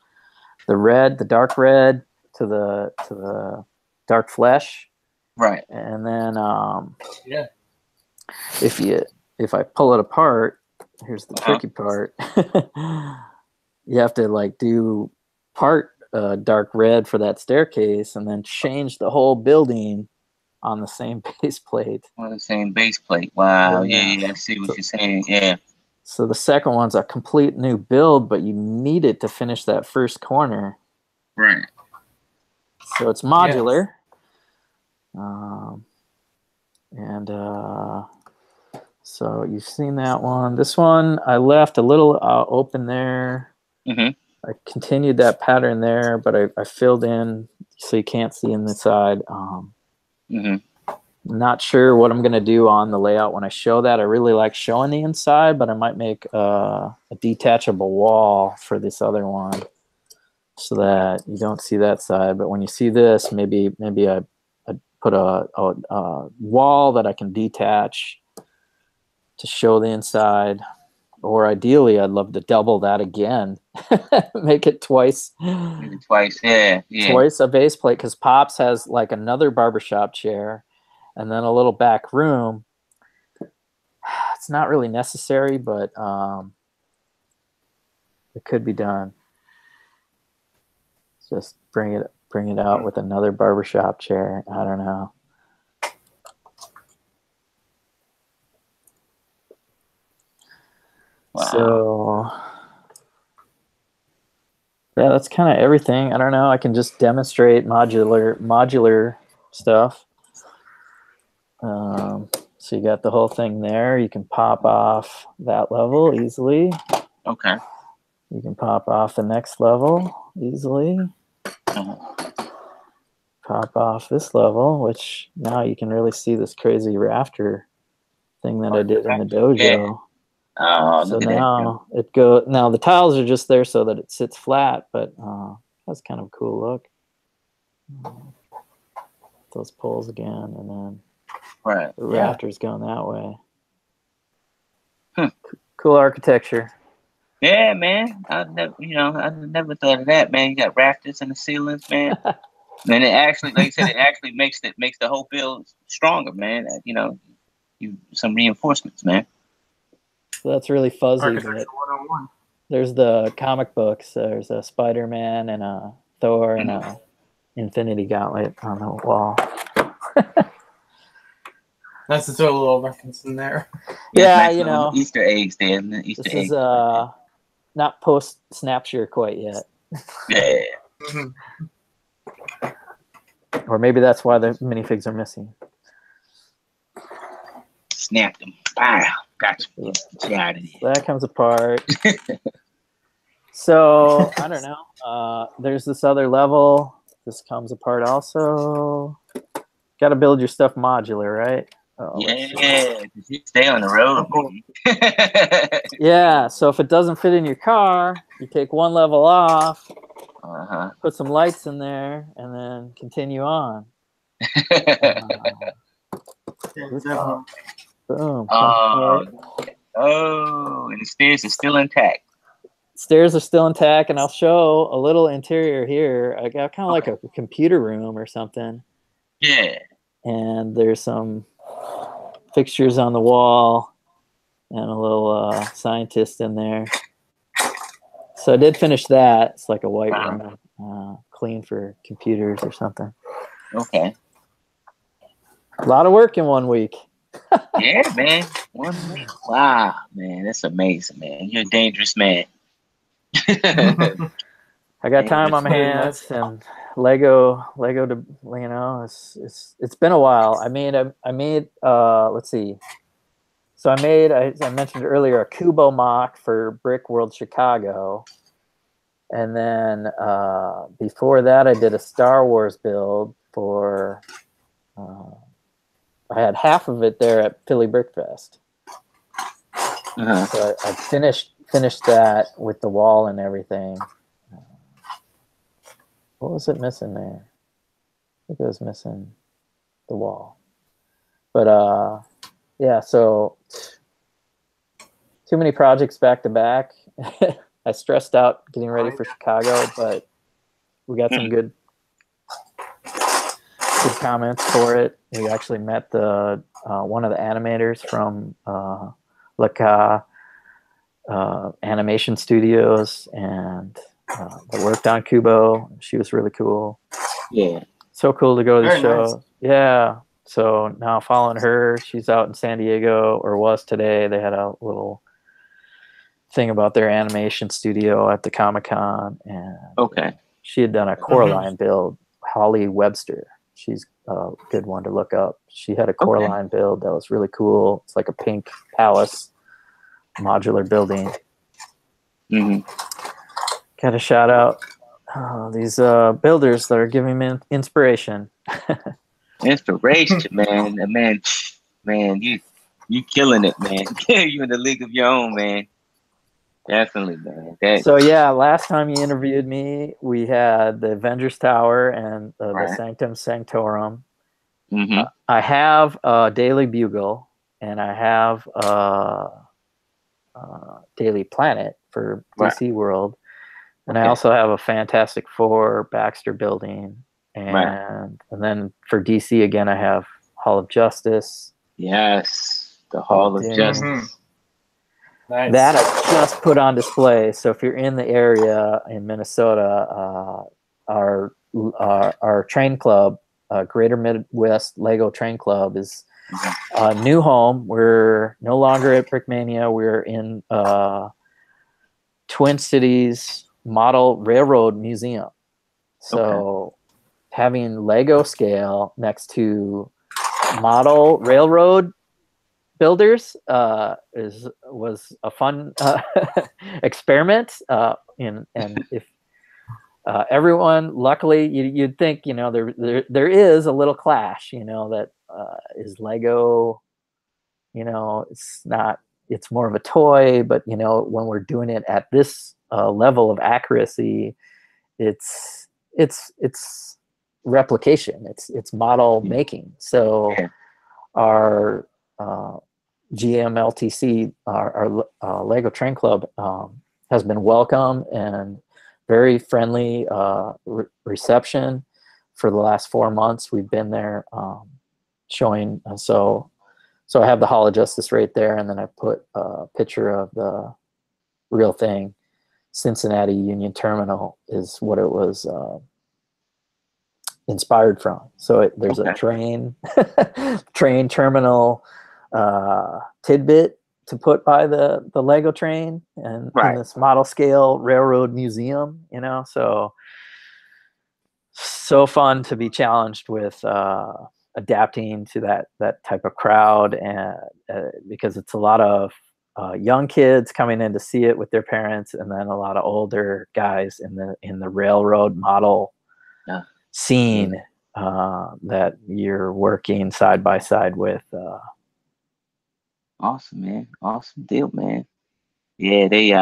the dark red to the dark flesh. Right. And then if I pull it apart, here's the tricky part. You have to do part dark red for that staircase, and then change the whole building on the same base plate. On the same base plate. Wow. Yeah. I see what you're saying. Yeah. So the second one's a complete new build, but you need it to finish that first corner. Right. So it's modular. And so you've seen that one. This one, I left a little open there. Mm-hmm. I continued that pattern there, but I filled in so you can't see in the side. Mm-hmm. Not sure what I'm going to do on the layout when I show that. I really like showing the inside, but I might make a detachable wall for this other one so that you don't see that side. But when you see this, maybe I put a wall that I can detach to show the inside. Or ideally, I'd love to double that again. Make it twice. Maybe twice. Yeah. Twice a base plate, because Pops has like another barbershop chair and then a little back room. It's not really necessary, but it could be done. Just bring it out with another barbershop chair. I don't know. Wow. So yeah, that's kind of everything. I don't know. I can just demonstrate modular stuff. So you got the whole thing there. You can pop off that level easily. Okay. You can pop off the next level easily. Pop off this level, which now you can really see this crazy rafter thing that I did in the dojo. Yeah. Oh, so now now the tiles are just there so that it sits flat, but that's kind of a cool look. Those poles again, and then the rafters going that way. Cool architecture. Yeah, man. I never thought of that, man. You got rafters in the ceilings, man. And it actually, like I said, it actually makes the whole build stronger, man. Some reinforcements, man. So that's really fuzzy. But there's the comic books. There's a Spider-Man and a Thor and a Infinity Gauntlet on the wall. That's a total little reference in there. Yeah, nice Easter eggs there. This is not post Snapshare quite yet. Yeah. Or maybe that's why the minifigs are missing. Snap them. Wow. Gotcha. Yeah, that comes apart. So I don't know. There's this other level. This comes apart also. Got to build your stuff modular, right? Yeah, you stay on the road. Yeah, so if it doesn't fit in your car, you take one level off, put some lights in there, and then continue on. Boom. And the stairs are still intact. Stairs are still intact, and I'll show a little interior here. I got kind of like a computer room or something. Yeah. And there's some fixtures on the wall and a little scientist in there. So I did finish that. It's like a white room, clean for computers or something. Okay. A lot of work in 1 week. Yeah, man. 1 week. Wow, man. That's amazing, man. You're a dangerous man. I got time on my hands and Lego to, it's been a while. I made let's see. So I made, as I mentioned earlier, a Kubo mock for Brick World Chicago. And then before that, I did a Star Wars build for, I had half of it there at Philly Brick Fest. So I finished that with the wall and everything. What was it missing there? I think it was missing the wall. But yeah, so too many projects back to back. I stressed out getting ready for Chicago, but we got some good comments for it. We actually met the one of the animators from Laka Animation Studios, and that worked on Kubo. She was really cool. Yeah. So cool to go to the show. Nice. Yeah. So now following her, she's out in San Diego, or was today. They had a little thing about their animation studio at the Comic-Con, and okay. She had done a Coraline build, Holly Webster. she's a good one to look up. She had a Coraline build that was really cool. It's like a pink palace modular building. Got to shout out these builders that are giving me inspiration. Inspiration, man, you killing it, man. You in the league of your own, man. Definitely, man. So yeah, last time you interviewed me, we had the Avengers Tower and the Sanctum Sanctorum. I have a Daily Bugle, and I have Daily Planet for DC World, and I also have a Fantastic Four Baxter building, and then for DC again, I have Hall of Justice. Yes, the Hall of Justice. Nice. That I just put on display. So if you're in the area in Minnesota, our train club, Greater Midwest Lego Train Club, is a new home. We're no longer at Brickmania. We're in Twin Cities Model Railroad Museum. So having Lego scale next to model railroad builders was a fun experiment. And if everyone, luckily, you'd think, there is a little clash, that is Lego, it's more of a toy, but when we're doing it at this level of accuracy, it's replication, it's model making. So our GMLTC, our Lego Train Club, has been welcome and very friendly reception for the last 4 months. We've been there showing. So I have the Hall of Justice right there, and then I put a picture of the real thing. Cincinnati Union Terminal is what it was inspired from. So there's a train terminal tidbit to put by the Lego train and in this model scale railroad museum, so fun to be challenged with adapting to that type of crowd, and because it's a lot of young kids coming in to see it with their parents, and then a lot of older guys in the railroad model scene that you're working side by side with. Awesome, man. Awesome deal, man. Yeah, they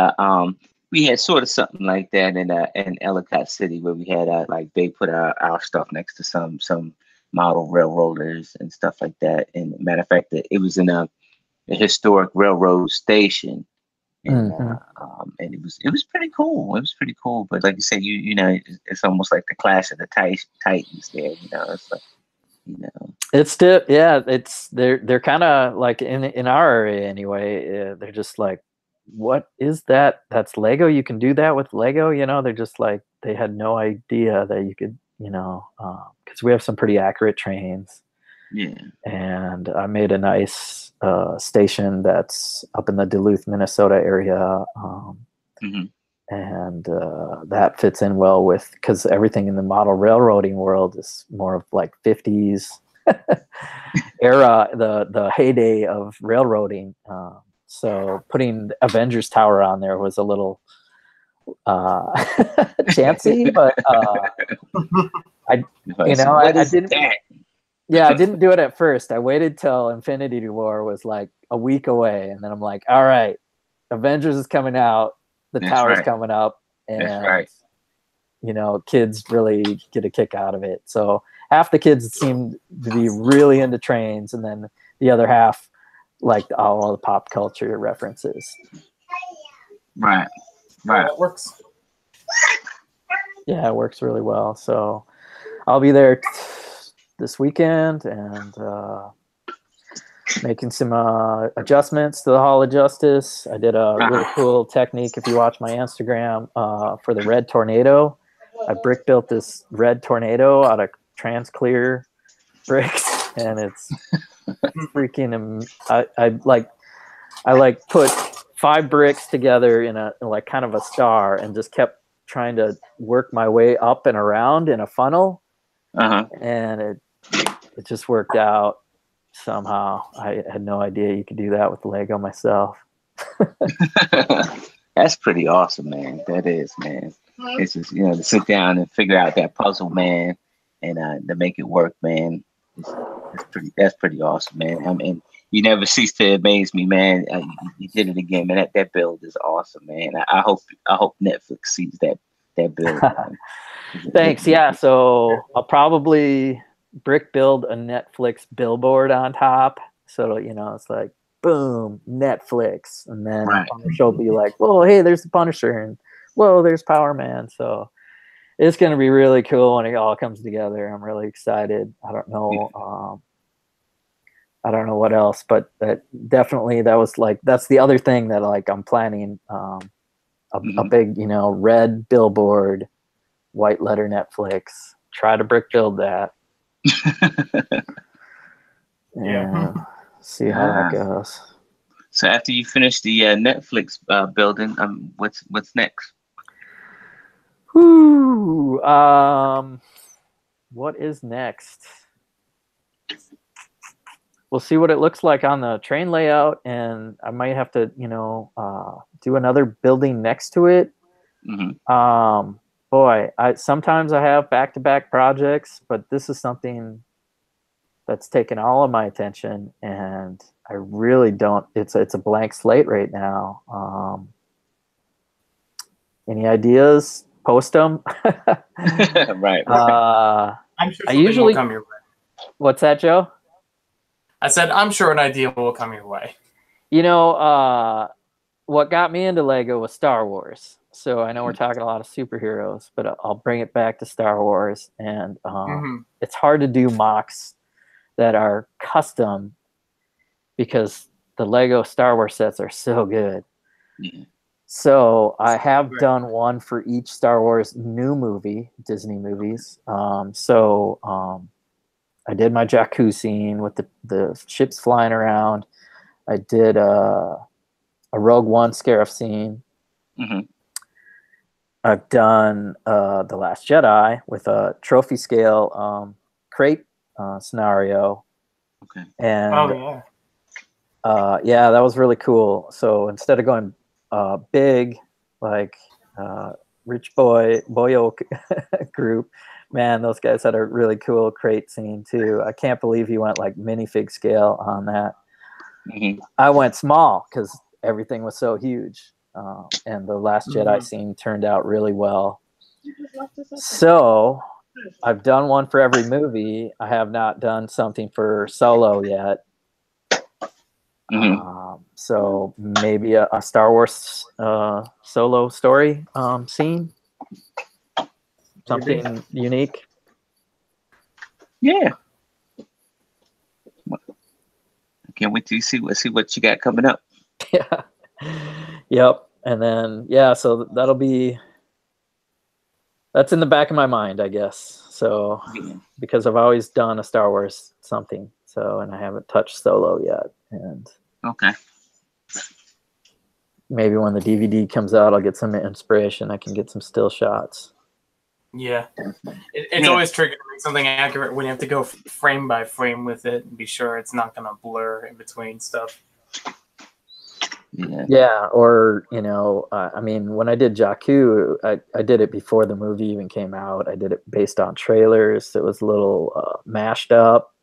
we had sort of something like that in Ellicott City, where we had they put our stuff next to some model railroaders and stuff like that. And matter of fact, it was in a historic railroad station, and and it was pretty cool. It was pretty cool. But like you said, it's almost like the Clash of the Titans there. It's like, it's still, they're kind of like in our area anyway. They're just like, what is that? That's Lego. You can do that with Lego. They're just like, they had no idea that you could, because we have some pretty accurate trains. Yeah. And I made a nice station that's up in the Duluth, Minnesota area. And that fits in well with, because everything in the model railroading world is more of like 50s era, the heyday of railroading. So putting the Avengers Tower on there was a little chancy, but I didn't. Yeah, I didn't do it at first. I waited till Infinity War was like a week away, and then I'm like, all right, Avengers is coming out, the tower's coming up, and kids really get a kick out of it. So half the kids seemed to be really into trains, and then the other half liked all the pop culture references. Right. That works. Yeah, it works really well. So I'll be there this weekend and making some adjustments to the Hall of Justice. I did a really cool technique, if you watch my Instagram, for the red tornado. I brick built this red tornado out of trans clear bricks, and it's freaking. I put 5 bricks together in a kind of a star, and just kept trying to work my way up and around in a funnel. And it just worked out somehow. I had no idea you could do that with Lego myself. That's pretty awesome, man. That is, man. It's just, to sit down and figure out that puzzle, man, and to make it work, man. That's pretty awesome, man. I mean, you never cease to amaze me, man. You did it again, man. That build is awesome, man. I hope Netflix sees that build. Man. Thanks. Yeah. So I'll probably brick build a Netflix billboard on top. So it's like, boom, Netflix, and then Punisher will be like, whoa, hey, there's the Punisher, and whoa, there's Power Man. So it's going to be really cool when it all comes together. I'm really excited. I don't know what else, but definitely that's the other thing that I'm planning, a big, red billboard, white letter Netflix, try to brick build that. Yeah. See how that goes. So after you finish the Netflix building, what's next? Whoo, what is next? We'll see what it looks like on the train layout, and I might have to, do another building next to it. Boy, sometimes I have back-to-back projects, but this is something that's taken all of my attention, and I really don't. It's a blank slate right now. Any ideas? Post them. Right. I'm sure something will come your way. What's that, Joe? I said I'm sure an idea will come your way. What got me into Lego was Star Wars. So I know we're talking a lot of superheroes, but I'll bring it back to Star Wars. And it's hard to do mocks that are custom because the Lego Star Wars sets are so good. Yeah. So I have done one for each Star Wars new movie, Disney movies. I did my Jakku scene with the ships flying around. I did a Rogue One Scarif scene. I've done The Last Jedi with a trophy scale crate scenario. Okay. And yeah, that was really cool. So instead of going big like Rich Boyo group, man, those guys had a really cool crate scene too. I can't believe he went like minifig scale on that. I went small because everything was so huge. And the Last Jedi scene turned out really well. So I've done one for every movie. I have not done something for Solo yet. So maybe a Star Wars Solo story scene. Something unique. Yeah. I can't wait to see what you got coming up. Yeah. Yep. And then so that's in the back of my mind, I guess. So because I've always done a Star Wars something, and I haven't touched Solo yet. And okay. Maybe when the DVD comes out, I'll get some inspiration. I can get some still shots. Yeah. It's always tricky to make something accurate when you have to go frame by frame with it and be sure it's not going to blur in between stuff. Yeah, or I mean, when I did Jakku, I did it before the movie even came out. I did it based on trailers. It was a little mashed up,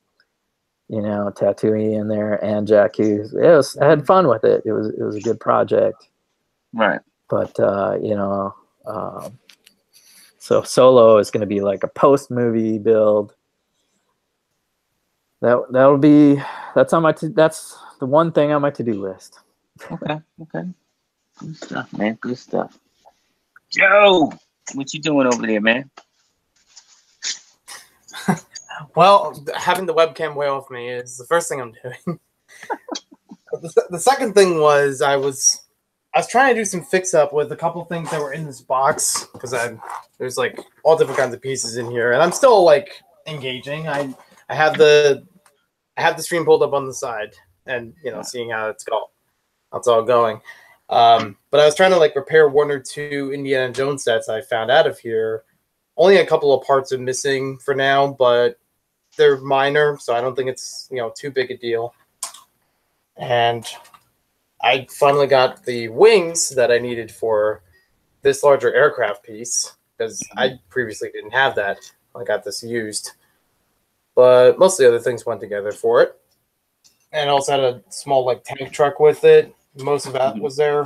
Tatooine in there and Jakku. I had fun with it. It was a good project. Right. But so Solo is going to be like a post movie build. That's the one thing on my to-do list. Okay. Good stuff, man. Good stuff. Joe, what you doing over there, man? Well, having the webcam way off me is the first thing I'm doing. The second thing was I was trying to do some fix up with a couple things that were in this box because there's like all different kinds of pieces in here, and I'm still like engaging. I have the stream pulled up on the side and seeing how it's all going. But I was trying to like repair one or two Indiana Jones sets I found out of here. Only a couple of parts are missing for now, but they're minor, so I don't think it's too big a deal. And I finally got the wings that I needed for this larger aircraft piece, because I previously didn't have that. I got this used. But most of the other things went together for it. And I also had a small tank truck with it. Most of that was there.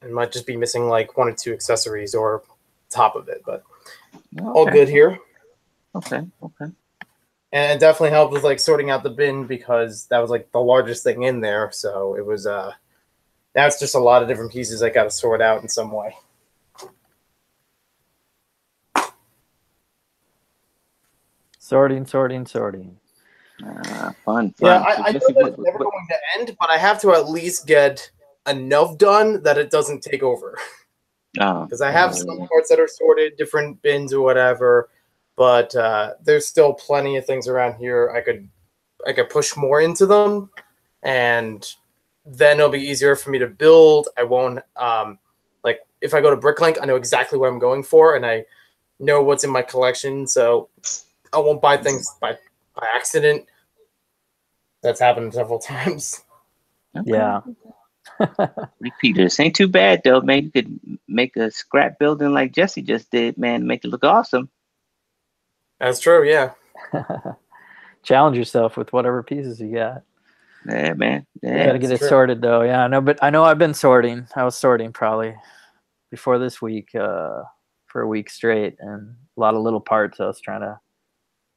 It might just be missing 1 or 2 accessories or top of it, but all good here. Okay. And it definitely helped with sorting out the bin, because that was the largest thing in there. So it was now it's just a lot of different pieces I got to sort out in some way. Sorting. Fun. Yeah, I know that it's never going to end, but I have to at least get enough done that it doesn't take over. Because I have some parts that are sorted, different bins or whatever, but there's still plenty of things around here I could push more into them, and then it'll be easier for me to build. I won't if I go to Bricklink, I know exactly what I'm going for, and I know what's in my collection, so I won't buy things by accident. That's happened several times. Okay. Yeah. Repeaters ain't too bad though, man. You could make a scrap building like Jesse just did, man. Make it look awesome. That's true, yeah. Challenge yourself with whatever pieces you got. Yeah, man. Yeah, you gotta get it sorted though. Yeah, but I know I've been sorting. I was sorting probably before this week for a week straight, and a lot of little parts. I was trying to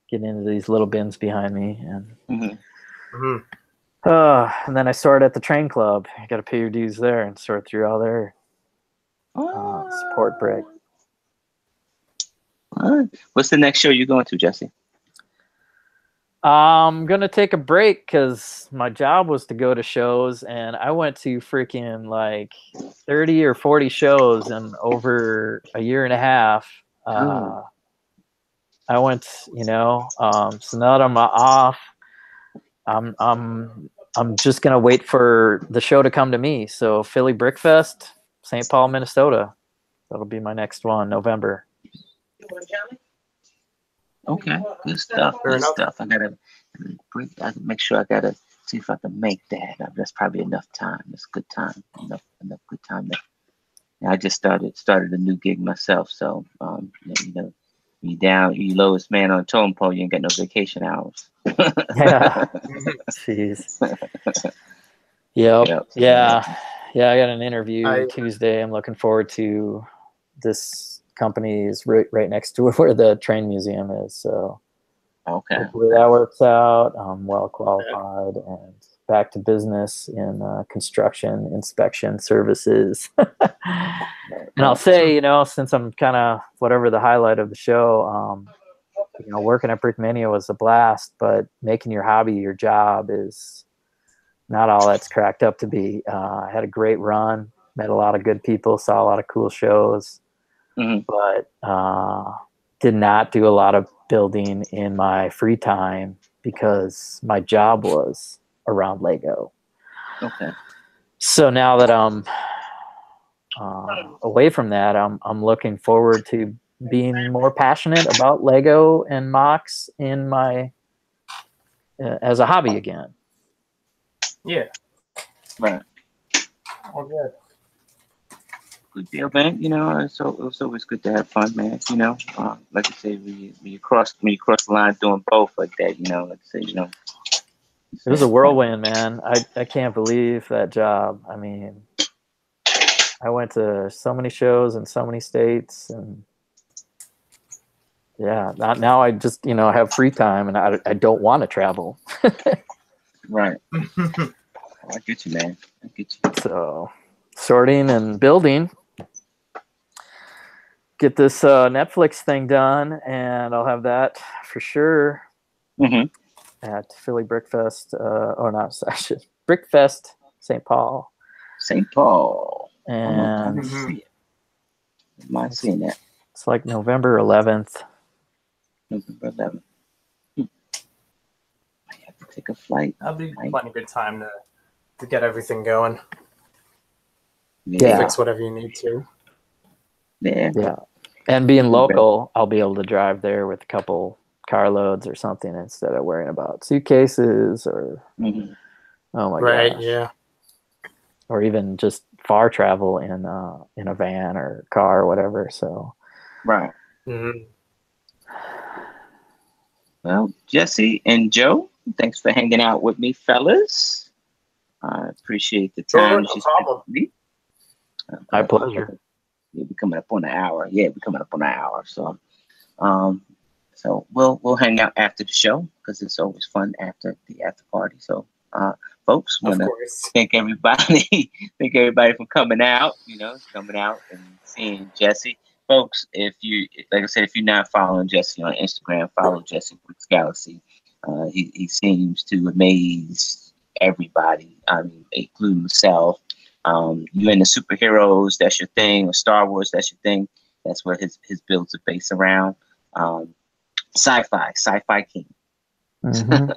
get into these little bins behind me, and and then I sort at the train club. You got to pay your dues there and sort through all their support brick. What's the next show you're going to, Jesse? I'm gonna take a break because my job was to go to shows, and I went to freaking 30 or 40 shows in over a year and a half. I went, so now that I'm off, I'm just gonna wait for the show to come to me. So Philly Brickfest, St. Paul, Minnesota. That'll be my next one, November. Okay, good stuff. Good stuff. I gotta make sure. I gotta see if I can make that. That's probably enough time. It's good time. Enough good time. I just started a new gig myself, so you lowest man on the totem pole, you ain't got no vacation hours. Yeah. Jeez. Yep. Yeah. I got an interview Tuesday. I'm looking forward to. This company is right next to where the train museum is, so hopefully that works out. I'm well qualified and back to business in construction inspection services. And I'll say, since I'm kind of whatever the highlight of the show, working at Brickmania was a blast, but making your hobby your job is not all that's cracked up to be. I had a great run, met a lot of good people, saw a lot of cool shows. But did not do a lot of building in my free time because my job was around Lego. Okay. So now that I'm away from that, I'm looking forward to being more passionate about Lego and MOCs in my as a hobby again. Yeah. Right. All good. Good deal, man. It's always good to have fun, man. Like I say, when you cross the line doing both like that, like I say, it was a whirlwind, man. I can't believe that job. I mean, I went to so many shows in so many states, and now I just have free time, and I don't want to travel. Right. I get you, man. I get you. So sorting and building. Get this Netflix thing done, and I'll have that for sure at Philly Brickfest, Brickfest, St. Paul. St. Paul. And Am I seeing that? It's November 11th. November 11th. I have to take a flight. That'll be plenty good time to get everything going. Yeah. Fix whatever you need to. Yeah. And being local, I'll be able to drive there with a couple carloads or something instead of worrying about suitcases or oh my Right. gosh. Yeah. Or even just far travel in a van or car or whatever. So Right. Mm-hmm. Well, Jesse and Joe, thanks for hanging out with me, fellas. I appreciate the Sure, time no you spent problem. with me. my pleasure. Yeah, we're coming up on an hour. Yeah, we're coming up on an hour. So we'll hang out after the show because it's always fun after the after party. So folks, Of want to course. thank everybody. Thank everybody for coming out. Coming out and seeing Jesse. Folks, like I said, if you're not following Jesse on Instagram, follow Jesse Bricks Galaxy. He seems to amaze everybody. I mean, including myself. You into superheroes, that's your thing, or Star Wars, that's your thing. That's what his builds are based around. Sci-fi king. Mm-hmm.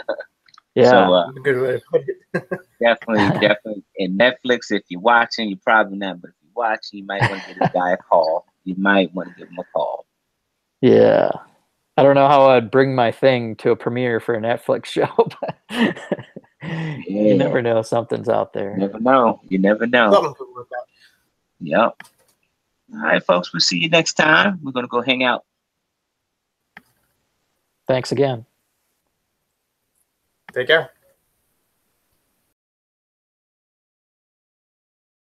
Yeah. So Good way to put it. definitely. And Netflix, if you're watching, you're probably not, but if you're watching, you might want to give this guy a call. You might want to give him a call. Yeah. I don't know how I'd bring my thing to a premiere for a Netflix show, but you never know. Something's out there. You never know. Something could work out. Yep. All right, folks. We'll see you next time. We're going to go hang out. Thanks again. Take care.